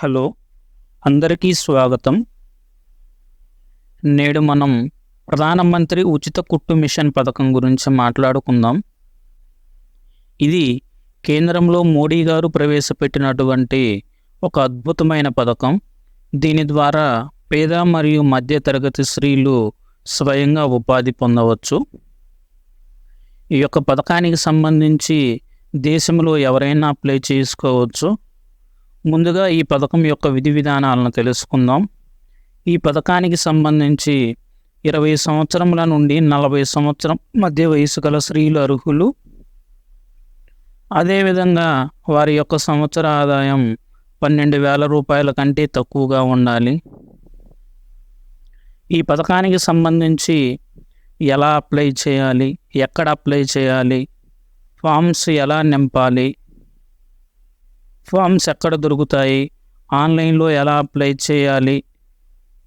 Hello, అందరికీ స్వాగతం. నేడు మనం ప్రధానమంత్రి ఉచిత కుట్టు మిషన్ పథకం గురించి మాట్లాడుకుందాం. ఇది కేంద్రంలో మోడీ గారు ప్రవేశపెట్టినటువంటి ఒక అద్భుతమైన పథకం. దీని ద్వారా పేద మరియు మధ్య తరగతి స్త్రీలు స్వయంగా ఉపాధి పొందవచ్చు. ఈ యొక్క పథకానికి సంబంధించి దేశంలో ఎవరైనా అప్లై చేసుకోవచ్చు. ముందుగా ఈ పథకం యొక్క విధి విధానాలను తెలుసుకుందాం. ఈ పథకానికి సంబంధించి 20 సంవత్సరముల నుండి 40 సంవత్సరం మధ్య వయసు గల స్త్రీలు అర్హులు. అదేవిధంగా వారి యొక్క సంవత్సర ఆదాయం 12,000 రూపాయల కంటే తక్కువగా ఉండాలి. ఈ పథకానికి సంబంధించి ఎలా అప్లై చేయాలి, ఎక్కడ అప్లై చేయాలి, ఫామ్స్ ఎలా నింపాలి, ఫామ్స్ ఎక్కడ దొరుకుతాయి, ఆన్లైన్లో ఎలా అప్లై చేయాలి,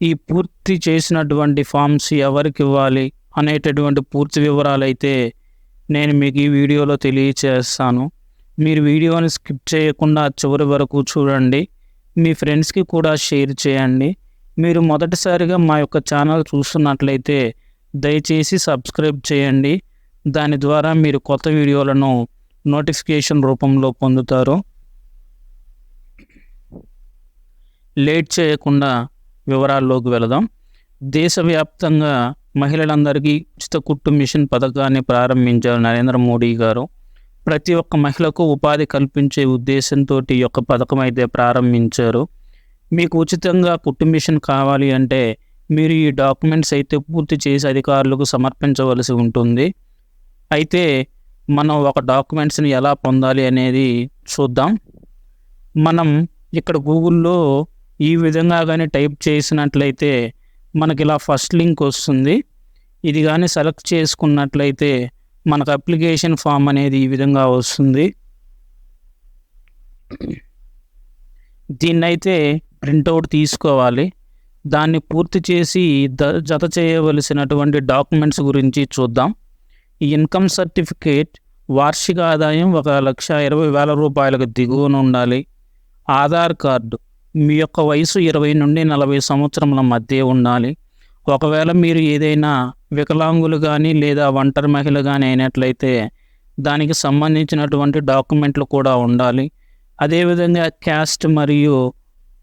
ఈ పూర్తి చేసినటువంటి ఫామ్స్ ఎవరికి ఇవ్వాలి అనేటటువంటి పూర్తి వివరాలు అయితే నేను మీకు ఈ వీడియోలో తెలియచేస్తాను. మీరు వీడియోని స్కిప్ చేయకుండా చివరి వరకు చూడండి. మీ ఫ్రెండ్స్కి కూడా షేర్ చేయండి. మీరు మొదటిసారిగా మా యొక్క ఛానల్ చూస్తున్నట్లయితే దయచేసి సబ్స్క్రైబ్ చేయండి. దాని ద్వారా మీరు కొత్త వీడియోలను నోటిఫికేషన్ రూపంలో పొందుతారు. లేట్ చేయకుండా వివరాల్లోకి వెళదాం. దేశవ్యాప్తంగా మహిళలందరికీ ఉచిత కుట్టు మిషన్ పథకాన్ని ప్రారంభించారు నరేంద్ర మోడీ గారు. ప్రతి ఒక్క మహిళకు ఉపాధి కల్పించే ఉద్దేశంతో ఈ యొక్క పథకం అయితే ప్రారంభించారు. మీకు ఉచితంగా కుట్టు మిషన్ కావాలి అంటే మీరు ఈ డాక్యుమెంట్స్ అయితే పూర్తి చేసి అధికారులకు సమర్పించవలసి ఉంటుంది. అయితే మనం ఒక డాక్యుమెంట్స్ని ఎలా పొందాలి అనేది చూద్దాం. మనం ఇక్కడ గూగుల్లో ఈ విధంగా కానీ టైప్ చేసినట్లయితే మనకి ఇలా ఫస్ట్ లింక్ వస్తుంది. ఇది కానీ సెలెక్ట్ చేసుకున్నట్లయితే మనకు అప్లికేషన్ ఫామ్ అనేది ఈ విధంగా వస్తుంది. దీన్నైతే ప్రింటౌట్ తీసుకోవాలి. దాన్ని పూర్తి చేసి జత చేయవలసినటువంటి డాక్యుమెంట్స్ గురించి చూద్దాం. ఈ ఇన్కమ్ సర్టిఫికేట్ వార్షిక ఆదాయం 1,20,000 రూపాయలకు దిగువన ఉండాలి. ఆధార్ కార్డు మీ యొక్క వయసు 20 నుండి 40 సంవత్సరముల మధ్య ఉండాలి. ఒకవేళ మీరు ఏదైనా వికలాంగులు కానీ లేదా ఒంటరి మహిళ కానీ అయినట్లయితే దానికి సంబంధించినటువంటి డాక్యుమెంట్లు కూడా ఉండాలి. అదేవిధంగా క్యాస్ట్ మరియు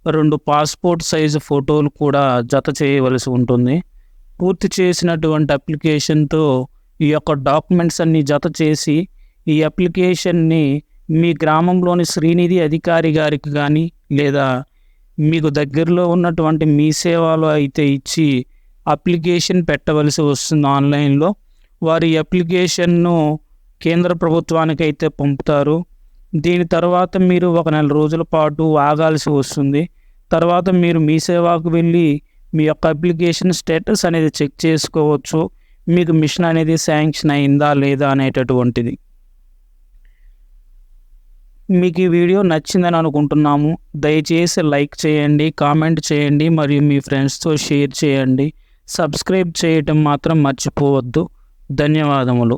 2 పాస్పోర్ట్ సైజు ఫోటోలు కూడా జత చేయవలసి ఉంటుంది. పూర్తి చేసినటువంటి అప్లికేషన్తో ఈ యొక్క డాక్యుమెంట్స్ అన్నీ జత చేసి ఈ అప్లికేషన్ని మీ గ్రామంలోని శ్రీనిధి అధికారి గారికి కానీ లేదా మీకు దగ్గరలో ఉన్నటువంటి మీ సేవలో అయితే ఇచ్చి అప్లికేషన్ పెట్టవలసి వస్తుంది ఆన్లైన్లో. వారి అప్లికేషన్ను కేంద్ర ప్రభుత్వానికి అయితే పంపుతారు. దీని తర్వాత మీరు 1 నెల రోజుల పాటు ఆగాల్సి వస్తుంది. తర్వాత మీరు మీ సేవకు వెళ్ళి మీ యొక్క అప్లికేషన్ స్టేటస్ అనేది చెక్ చేసుకోవచ్చు. మీకు మిషన్ అనేది శాంక్షన్ అయిందా లేదా అనేటటువంటిది. మీకు ఈ వీడియో నచ్చిందని అనుకుంటున్నాము. దయచేసి లైక్ చేయండి, కామెంట్ చేయండి మరియు మీ ఫ్రెండ్స్తో షేర్ చేయండి. సబ్స్క్రైబ్ చేయటం మాత్రం మర్చిపోవద్దు. ధన్యవాదములు.